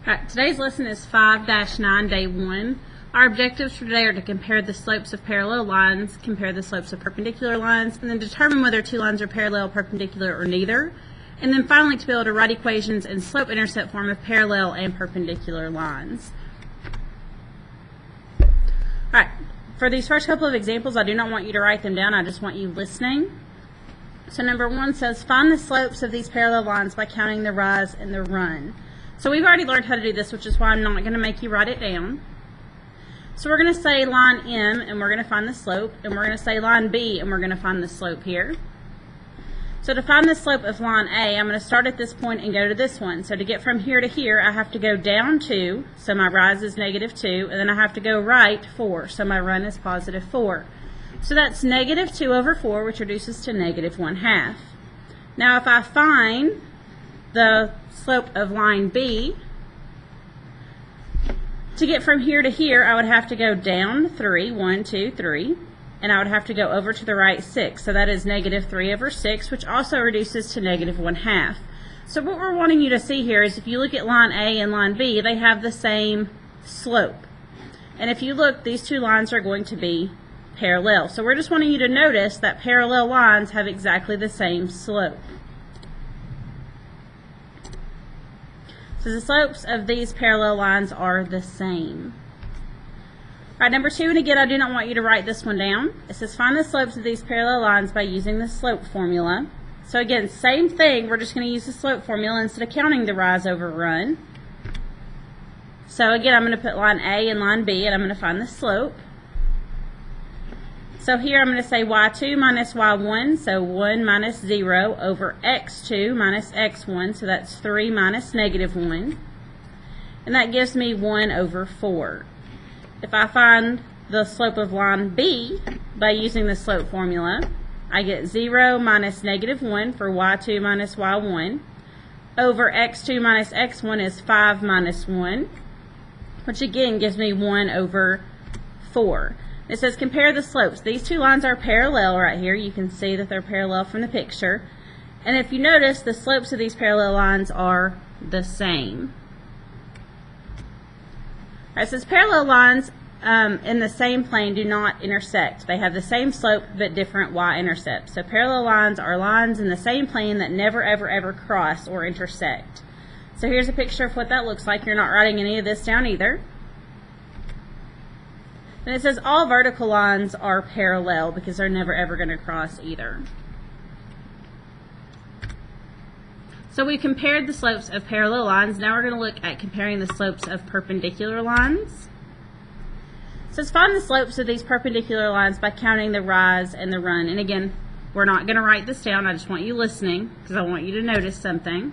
Alright, today's lesson is 5-9, day 1. Our objectives for today are to compare the slopes of parallel lines, compare the slopes of perpendicular lines, and then determine whether two lines are parallel, perpendicular, or neither. And then finally to be able to write equations in slope-intercept form of parallel and perpendicular lines. Alright, for these first couple of examples, I do not want you to write them down, I just want you listening. So number 1 says, find the slopes of these parallel lines by counting the rise and the run. So we've already learned how to do this, which is why I'm not going to make you write it down. So we're going to say line M, and we're going to find the slope, and we're going to say line B, and we're going to find the slope here. So to find the slope of line A, I'm going to start at this point and go to this one. So to get from here to here, I have to go down 2, so my rise is -2, and then I have to go right 4, so my run is +4. So that's -2/4, which reduces to -1/2. Now if I find the slope of line B, to get from here to here, I would have to go down 3, 1, 2, 3, and I would have to go over to the right 6. So that is -3/6, which also reduces to -1/2. So what we're wanting you to see here is if you look at line A and line B, they have the same slope. And if you look, these two lines are going to be parallel. So we're just wanting you to notice that parallel lines have exactly the same slope. So the slopes of these parallel lines are the same. Alright, number 2, and again, I do not want you to write this one down. It says find the slopes of these parallel lines by using the slope formula. So again, same thing, we're just going to use the slope formula instead of counting the rise over run. So again, I'm going to put line A and line B, and I'm going to find the slope. So here I'm going to say y2 minus y1, so 1 minus 0 over x2 minus x1, so that's 3 minus -1. And that gives me 1/4. If I find the slope of line B by using the slope formula, I get 0 minus -1 for y2 minus y1 over x2 minus x1 is 5 minus 1, which again gives me 1/4. It says compare the slopes. These two lines are parallel right here. You can see that they're parallel from the picture. And if you notice, the slopes of these parallel lines are the same. Alright, it says parallel lines in the same plane do not intersect. They have the same slope but different y-intercepts. So parallel lines are lines in the same plane that never ever cross or intersect. So here's a picture of what that looks like. You're not writing any of this down either. And it says all vertical lines are parallel because they're never ever going to cross either. So we compared the slopes of parallel lines. Now we're going to look at comparing the slopes of perpendicular lines. It says find the slopes of these perpendicular lines by counting the rise and the run. And again, we're not going to write this down. I just want you listening because I want you to notice something.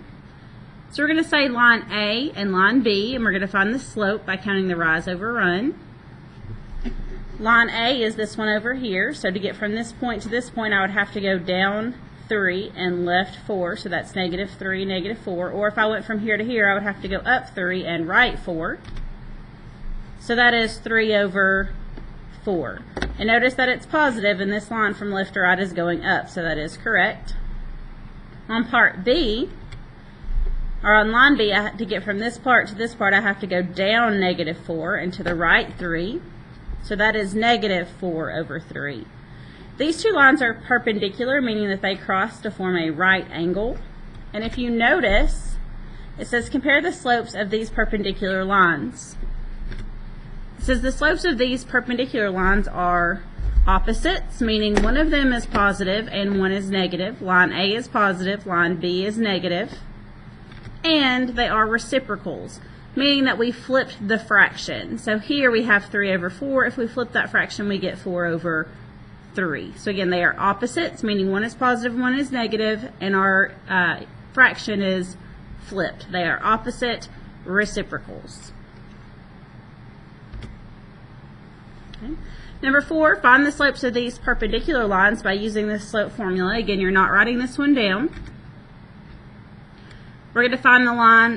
So we're going to say line A and line B, and we're going to find the slope by counting the rise over run. Line A is this one over here, so to get from this point to this point I would have to go down 3 and left 4, so that's -3, -4, or if I went from here to here I would have to go up 3 and right 4, so that is 3/4. And notice that it's positive and this line from left to right is going up, so that is correct. On part B, or on line B, to get from this part to this part I have to go down -4 and to the right 3. So that is -4/3. These two lines are perpendicular, meaning that they cross to form a right angle. And if you notice, it says compare the slopes of these perpendicular lines. It says the slopes of these perpendicular lines are opposites, meaning one of them is positive and one is negative. Line A is positive, line B is negative. And they are reciprocals, meaning that we flipped the fraction. So here we have 3/4. If we flip that fraction, we get 4/3. So again, they are opposites, meaning one is positive, one is negative, and our fraction is flipped. They are opposite reciprocals. Okay. Number 4, find the slopes of these perpendicular lines by using the slope formula. Again, you're not writing this one down. We're going to find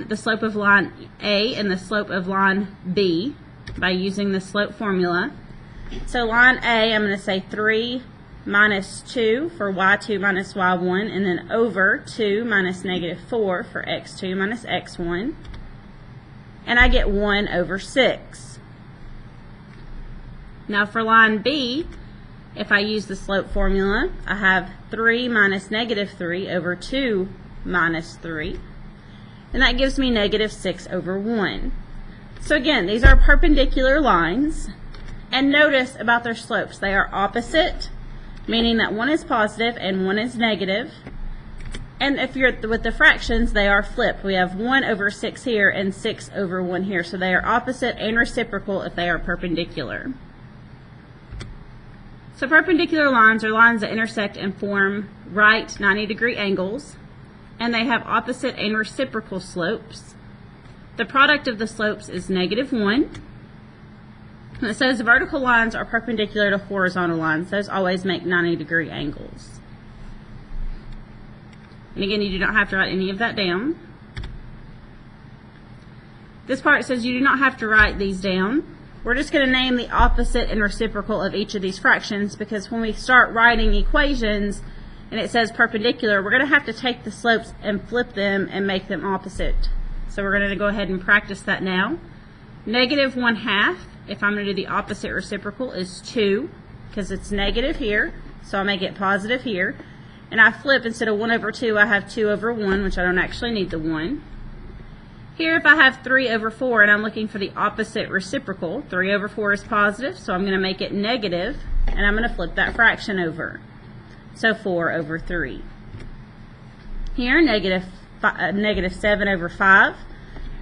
the slope of line A and the slope of line B by using the slope formula. So line A, I'm going to say 3 minus 2 for y2 minus y1, and then over 2 minus -4 for x2 minus x1. and I get 1 over 6. Now for line B, if I use the slope formula, I have 3 minus negative 3 over 2 minus 3, and that gives me negative 6 over 1. So again, these are perpendicular lines, and notice about their slopes, they are opposite, meaning that one is positive and one is negative. And if you're with the fractions, they are flipped. We have 1 over 6 here and 6 over 1 here. So they are opposite and reciprocal if they are perpendicular. So perpendicular lines are lines that intersect and form right 90-degree angles, and they have opposite and reciprocal slopes. The product of the slopes is -1. And it says vertical lines are perpendicular to horizontal lines. Those always make 90-degree angles. And again, you do not have to write any of that down. This part says you do not have to write these down. We're just going to name the opposite and reciprocal of each of these fractions, because when we start writing equations and it says perpendicular, we're going to have to take the slopes and flip them and make them opposite. So we're going to go ahead and practice that now. -1/2, if I'm going to do the opposite reciprocal, is 2, because it's negative here, so I'll make it positive here. And I flip, instead of 1 over 2, I have 2 over 1, which I don't actually need the 1. Here, if I have 3 over 4 and I'm looking for the opposite reciprocal, 3 over 4 is positive, so I'm going to make it negative, and I'm going to flip that fraction over. So 4 over 3. Here, negative 7 over 5.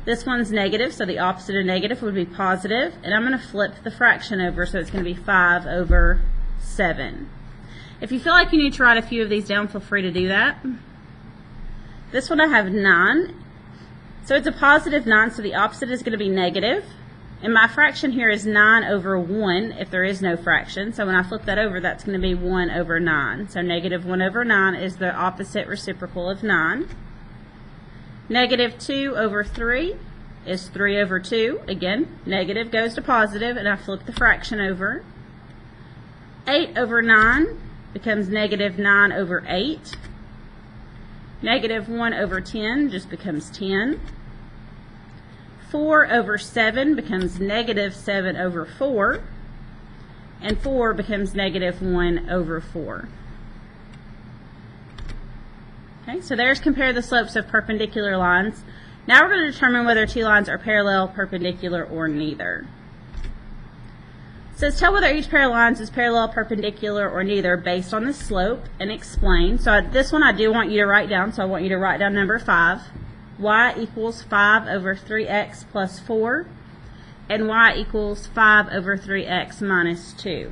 This one's negative, so the opposite of negative would be positive, and I'm going to flip the fraction over, so it's going to be 5 over 7. If you feel like you need to write a few of these down, feel free to do that. This one I have 9. So it's a positive 9, so the opposite is going to be negative. And my fraction here is 9 over 1 if there is no fraction. So when I flip that over, that's going to be 1 over 9. So -1 over 9 is the opposite reciprocal of 9. -2 over 3 is 3 over 2. Again, negative goes to positive, and I flip the fraction over. 8 over 9 becomes -9 over 8. -1 over 10 just becomes 10. 4 over 7 becomes -7 over 4. And 4 becomes -1 over 4. Okay, so there's compare the slopes of perpendicular lines. Now we're going to determine whether two lines are parallel, perpendicular, or neither. It says tell whether each pair of lines is parallel, perpendicular, or neither based on the slope, and explain. So this one I do want you to write down, so I want you to write down number 5. Y equals 5 over 3x plus 4, and y equals 5 over 3x minus 2.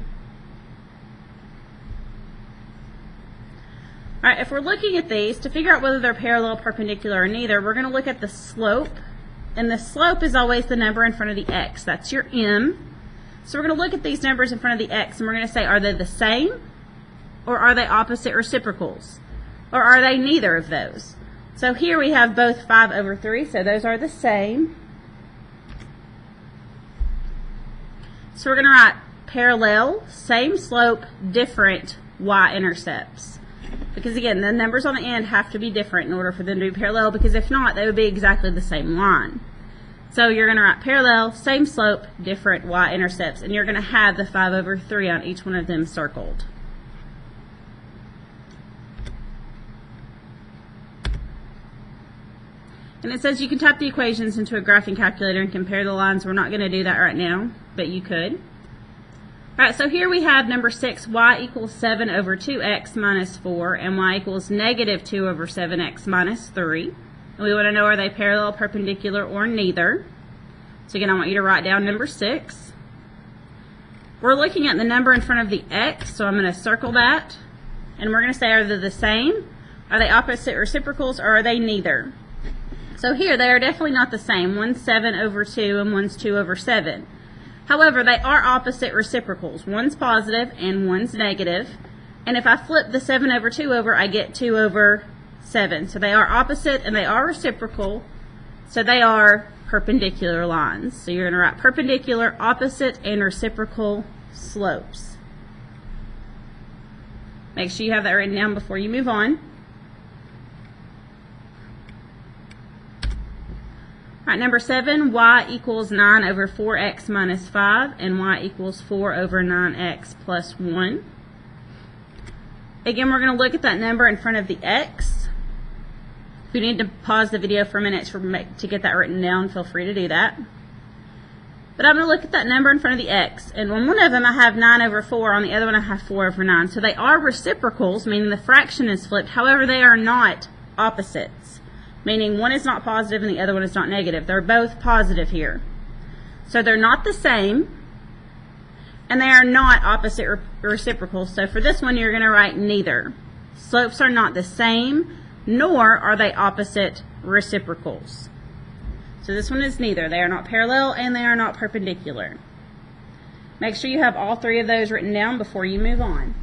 Alright, if we're looking at these, to figure out whether they're parallel, perpendicular, or neither, we're going to look at the slope, and the slope is always the number in front of the x. That's your m. So we're going to look at these numbers in front of the x, and we're going to say, are they the same, or are they opposite reciprocals, or are they neither of those? So here we have both 5 over 3, so those are the same. So we're going to write parallel, same slope, different y-intercepts. Because again, the numbers on the end have to be different in order for them to be parallel, because if not, they would be exactly the same line. So you're going to write parallel, same slope, different y-intercepts, and you're going to have the 5 over 3 on each one of them circled. And it says you can type the equations into a graphing calculator and compare the lines. We're not going to do that right now, but you could. Alright, so here we have number 6, y equals 7 over 2x minus 4, and y equals -2 over 7x minus 3. And we want to know, are they parallel, perpendicular, or neither? So again, I want you to write down number 6. We're looking at the number in front of the x, so I'm going to circle that. And we're going to say, are they the same? Are they opposite reciprocals, or are they neither? So here, they are definitely not the same. One's 7 over 2 and one's 2 over 7. However, they are opposite reciprocals. One's positive and one's negative. And if I flip the 7 over 2 over, I get 2 over 7. So they are opposite and they are reciprocal. So they are perpendicular lines. So you're going to write perpendicular, opposite, and reciprocal slopes. Make sure you have that written down before you move on. All right, number 7, y equals 9 over 4x minus 5, and y equals 4 over 9x plus 1. Again, we're going to look at that number in front of the x. If you need to pause the video for a minute to get that written down, feel free to do that. But I'm going to look at that number in front of the x, and on one of them I have 9 over 4, on the other one I have 4 over 9. So they are reciprocals, meaning the fraction is flipped. However, they are not opposites, meaning one is not positive and the other one is not negative. They're both positive here. So they're not the same, and they are not opposite reciprocals. So for this one, you're going to write neither. Slopes are not the same, nor are they opposite reciprocals. So this one is neither. They are not parallel and they are not perpendicular. Make sure you have all three of those written down before you move on.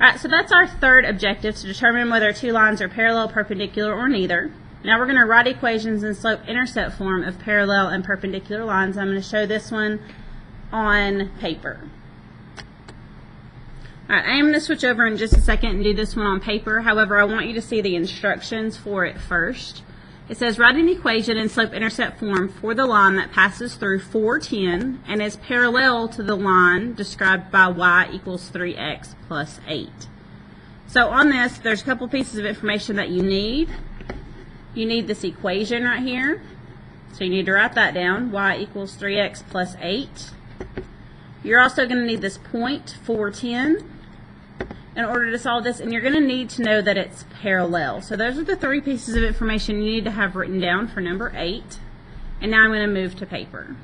Alright, so that's our third objective, to determine whether two lines are parallel, perpendicular, or neither. Now we're going to write equations in slope-intercept form of parallel and perpendicular lines. I'm going to show this one on paper. Alright, I am going to switch over in just a second and do this one on paper. However, I want you to see the instructions for it first. It says, write an equation in slope-intercept form for the line that passes through 410 and is parallel to the line described by y equals 3x plus 8. So on this, there's a couple pieces of information that you need. You need this equation right here. So you need to write that down, y equals 3x plus 8. You're also going to need this point, 410. In order to solve this, and you're going to need to know that it's parallel. So those are the three pieces of information you need to have written down for number 8. And now I'm going to move to paper.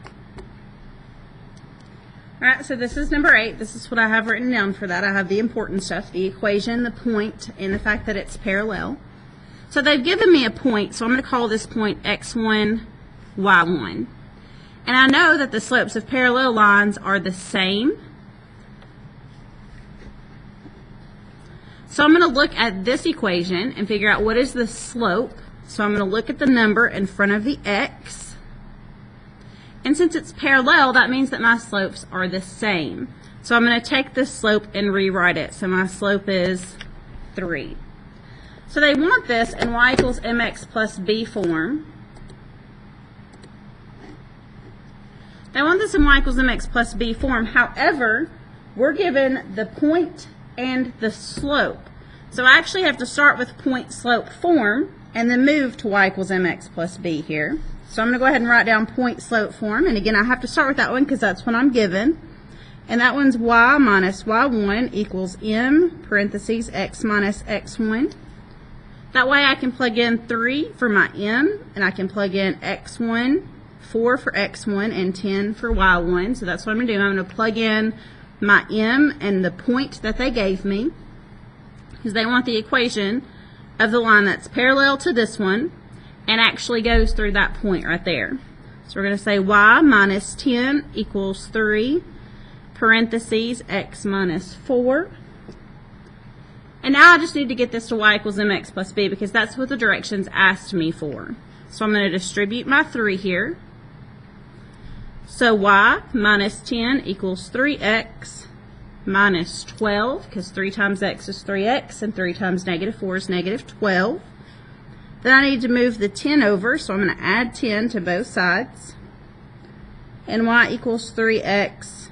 Alright, so this is number 8. This is what I have written down for that. I have the important stuff, the equation, the point, and the fact that it's parallel. So they've given me a point, so I'm going to call this point x1, y1. And I know that the slopes of parallel lines are the same. So I'm going to look at this equation and figure out what is the slope. So I'm going to look at the number in front of the x. And since it's parallel, that means that my slopes are the same. So I'm going to take this slope and rewrite it. So my slope is 3. So they want this in y equals mx plus b form. They want this in y equals mx plus b form. However, we're given the point and the slope. So I actually have to start with point slope form and then move to y equals mx plus b here. So I'm going to go ahead and write down point slope form, and again I have to start with that one because that's what I'm given. And that one's y minus y1 equals m parentheses x minus x1. That way I can plug in 3 for my m, and I can plug in x1, 4 for x1, and 10 for y1. So that's what I'm going to do. I'm going to plug in my m and the point that they gave me, because they want the equation of the line that's parallel to this one and actually goes through that point right there. So we're going to say y minus 10 equals 3 parentheses x minus 4. And now I just need to get this to y equals mx plus b because that's what the directions asked me for. So I'm going to distribute my 3 here. So y minus 10 equals 3x minus 12, because 3 times x is 3x, and 3 times negative 4 is negative 12. Then I need to move the 10 over, so I'm going to add 10 to both sides. And y equals 3x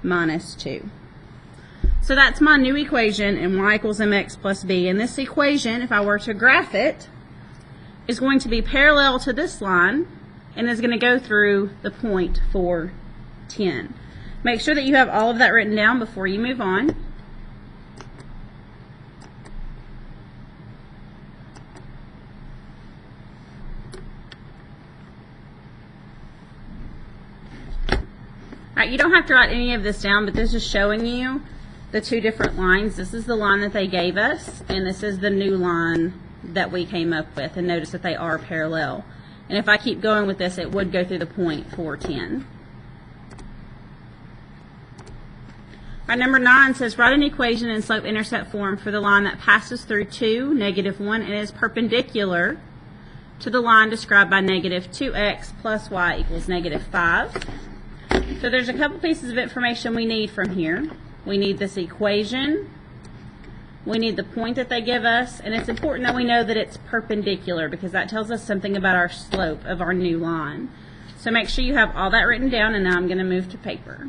minus 2. So that's my new equation, and y equals mx plus b. And this equation, if I were to graph it, is going to be parallel to this line, and is going to go through the point 410. Make sure that you have all of that written down before you move on. Alright, you don't have to write any of this down, but this is showing you the two different lines. This is the line that they gave us, and this is the new line that we came up with, and notice that they are parallel. And if I keep going with this, it would go through the point 410. Our number 9 says, write an equation in slope-intercept form for the line that passes through 2, negative 1, and is perpendicular to the line described by negative 2x plus y equals negative 5. So there's a couple pieces of information we need from here. we need this equation, we need the point that they give us, and it's important that we know that it's perpendicular because that tells us something about our slope of our new line. So make sure you have all that written down, and now I'm going to move to paper.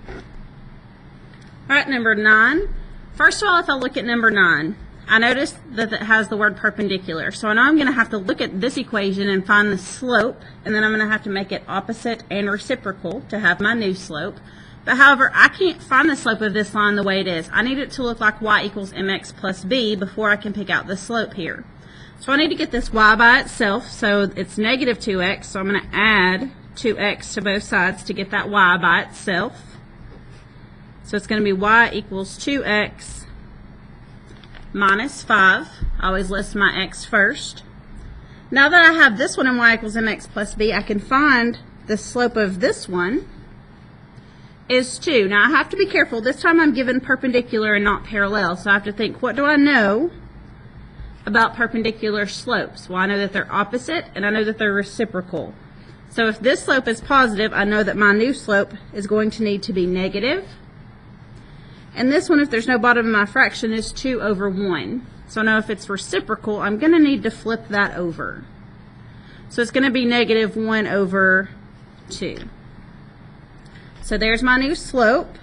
All right, number 9. First of all, if I look at number 9, I noticed that it has the word perpendicular. So I know I'm going to have to look at this equation and find the slope, and then I'm going to have to make it opposite and reciprocal to have my new slope. But however, I can't find the slope of this line the way it is. I need it to look like y equals mx plus b before I can pick out the slope here. So I need to get this y by itself, so it's negative 2x, so I'm going to add 2x to both sides to get that y by itself. So it's going to be y equals 2x minus 5. I always list my x first. Now that I have this one in y equals mx plus b, I can find the slope of this one is 2. Now I have to be careful. This time I'm given perpendicular and not parallel, so I have to think, what do I know about perpendicular slopes? Well, I know that they're opposite and I know that they're reciprocal. So if this slope is positive, I know that my new slope is going to need to be negative. And this one, if there's no bottom in my fraction, is 2 over 1. So now if it's reciprocal, I'm going to need to flip that over. So it's going to be negative 1 over 2. So there's my new slope.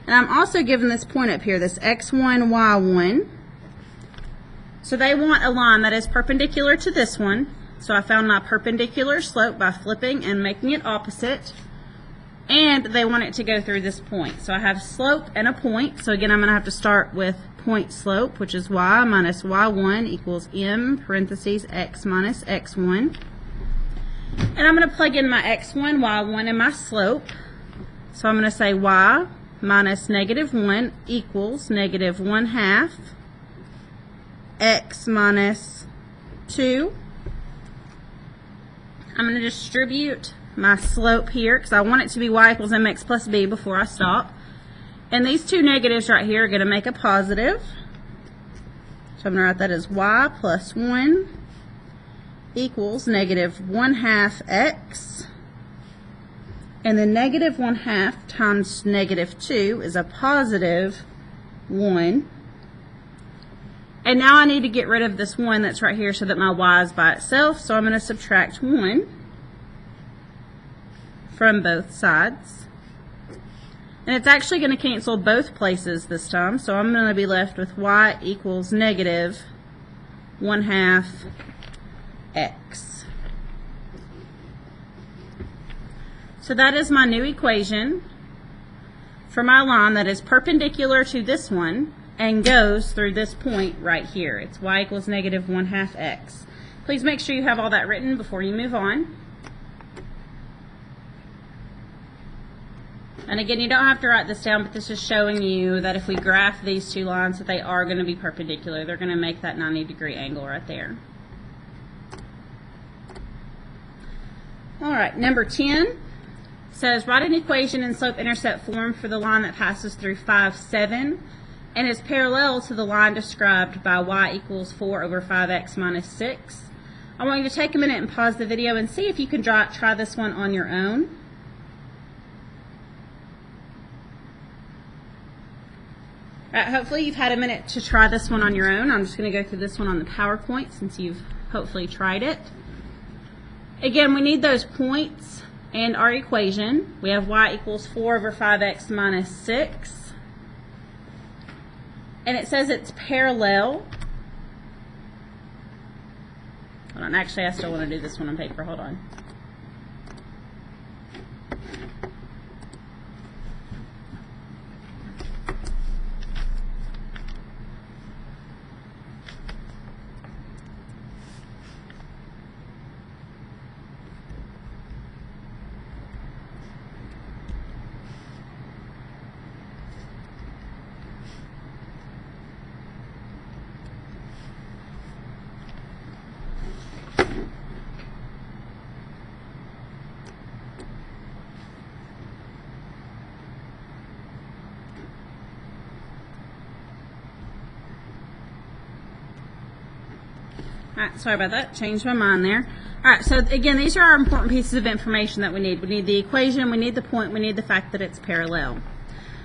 And I'm also given this point up here, this x1, y1. So they want a line that is perpendicular to this one. So I found my perpendicular slope by flipping and making it opposite. And they want it to go through this point. So I have slope and a point. So again, I'm going to have to start with point slope, which is y minus y1 equals m parentheses x minus x1. And I'm going to plug in my x1, y1, and my slope. So I'm going to say y minus negative 1 equals negative 1/2 x minus 2. I'm going to distribute my slope here because I want it to be y equals mx plus b before I stop. And these two negatives right here are going to make a positive. So I'm going to write that as y plus 1 equals negative 1/2 x. And then negative 1/2 times negative 2 is a positive 1. And now I need to get rid of this 1 that's right here so that my y is by itself. So I'm going to subtract 1 from both sides. And it's actually going to cancel both places this time. So I'm going to be left with y equals negative 1/2 x. So that is my new equation for my line that is perpendicular to this one and goes through this point right here. It's y equals negative 1/2 x. Please make sure you have all that written before you move on. And again, you don't have to write this down, but this is showing you that if we graph these two lines that they are going to be perpendicular. They're going to make that 90-degree angle right there. Alright, number 10 says write an equation in slope-intercept form for the line that passes through 5, 7 and is parallel to the line described by y equals 4 over 5x minus 6. I want you to take a minute and pause the video and see if you can try this one on your own. Alright, hopefully you've had a minute to try this one on your own. I'm just going to go through this one on the PowerPoint since you've hopefully tried it. Again, we need those points and our equation. We have y equals 4 over 5x minus 6. And it says it's parallel. Hold on, actually I still want to do this one on paper. Hold on. Alright, sorry about that. Changed my mind there. Alright, so again, these are our important pieces of information that we need. We need the equation, we need the point, we need the fact that it's parallel.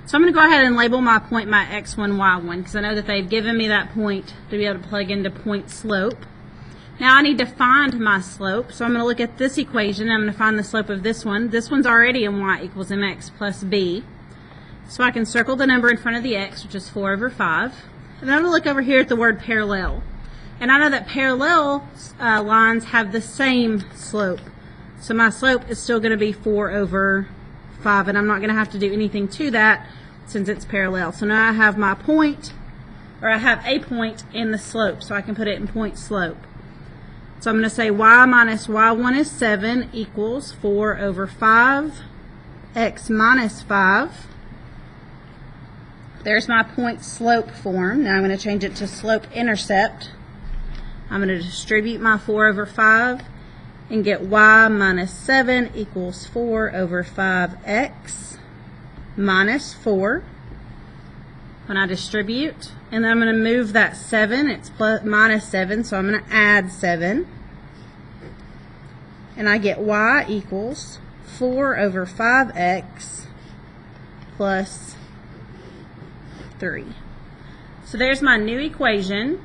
So I'm going to go ahead and label my point my x1, y1 because I know that they've given me that point to be able to plug into point slope. Now I need to find my slope, so I'm going to look at this equation. I'm going to find the slope of this one. This one's already in y equals mx plus b. So I can circle the number in front of the x, which is 4 over 5. And then I'm going to look over here at the word parallel. And I know that parallel lines have the same slope. So my slope is still going to be 4 over 5, and I'm not going to have to do anything to that since it's parallel. So now I have my point, or I have a point in the slope, so I can put it in point slope. So I'm going to say y minus y1 is 7 equals 4 over 5, x minus 5. There's my point slope form. Now I'm going to change it to slope intercept. I'm going to distribute my 4 over 5 and get y minus 7 equals 4 over 5x minus 4 when I distribute. And then I'm going to move that 7. It's minus 7, so I'm going to add 7. And I get y equals 4 over 5x plus 3. So there's my new equation.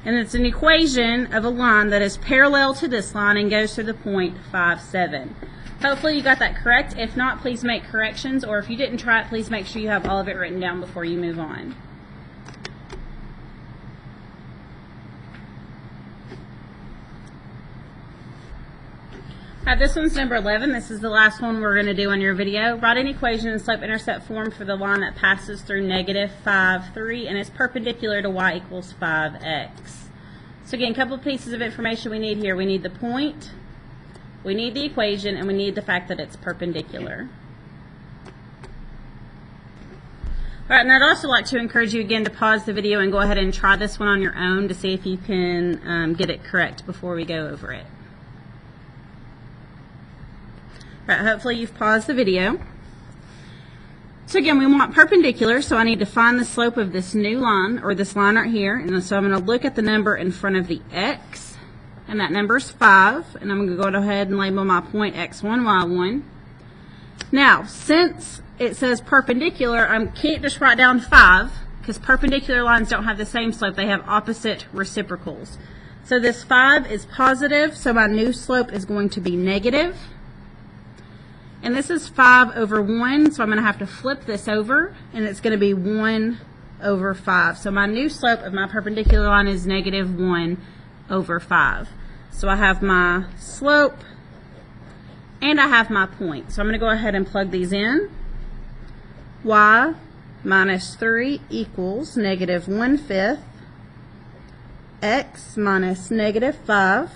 And it's an equation of a line that is parallel to this line and goes through the point 5, 7. Hopefully you got that correct. If not, please make corrections, or if you didn't try it, please make sure you have all of it written down before you move on. Alright, this one's number 11. This is the last one we're going to do on your video. Write an equation in slope-intercept form for the line that passes through negative 5, 3, and is perpendicular to y equals 5x. So again, a couple of pieces of information we need here. We need the point, we need the equation, and we need the fact that it's perpendicular. Alright, and I'd also like to encourage you again to pause the video and go ahead and try this one on your own to see if you can get it correct before we go over it. Right, hopefully you've paused the video. So again, we want perpendicular, so I need to find the slope of this new line, or this line right here. And so I'm going to look at the number in front of the x, and that number is 5. And I'm going to go ahead and label my point x1, y1. Now, since it says perpendicular, I can't just write down 5, because perpendicular lines don't have the same slope. They have opposite reciprocals. So this 5 is positive, so my new slope is going to be negative. And this is 5 over 1, so I'm going to have to flip this over, and it's going to be 1 over 5. So my new slope of my perpendicular line is negative 1 over 5. So I have my slope, and I have my point. So I'm going to go ahead and plug these in. Y minus 3 equals negative 1/5, x minus negative 5.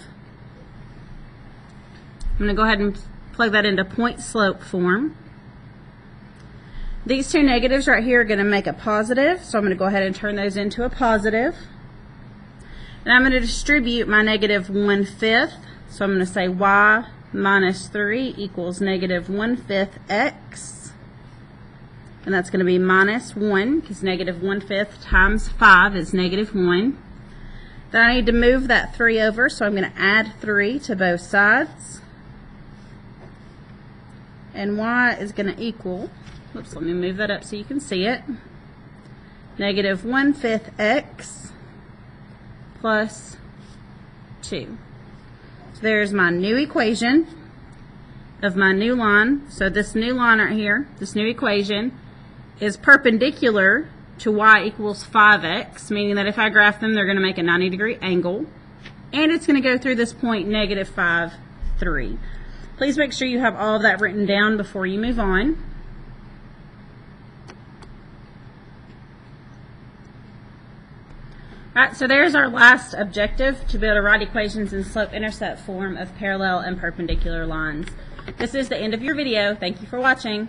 I'm going to go ahead and plug that into point slope form. These two negatives right here are going to make a positive, so I'm going to go ahead and turn those into a positive. And I'm going to distribute my negative 1/5, so I'm going to say y minus 3 equals negative 1/5 x, and that's going to be minus 1, because negative 1/5 times 5 is negative 1. Then I need to move that 3 over, so I'm going to add 3 to both sides. And y is going to equal, oops, let me move that up so you can see it, negative 1/5 x plus 2. So there's my new equation of my new line. So this new line right here, this new equation, is perpendicular to y equals 5x, meaning that if I graph them, they're going to make a 90-degree angle. And it's going to go through this point, negative 5, 3. Please make sure you have all of that written down before you move on. Alright, so there's our last objective, to be able to write equations in slope-intercept form of parallel and perpendicular lines. This is the end of your video. Thank you for watching.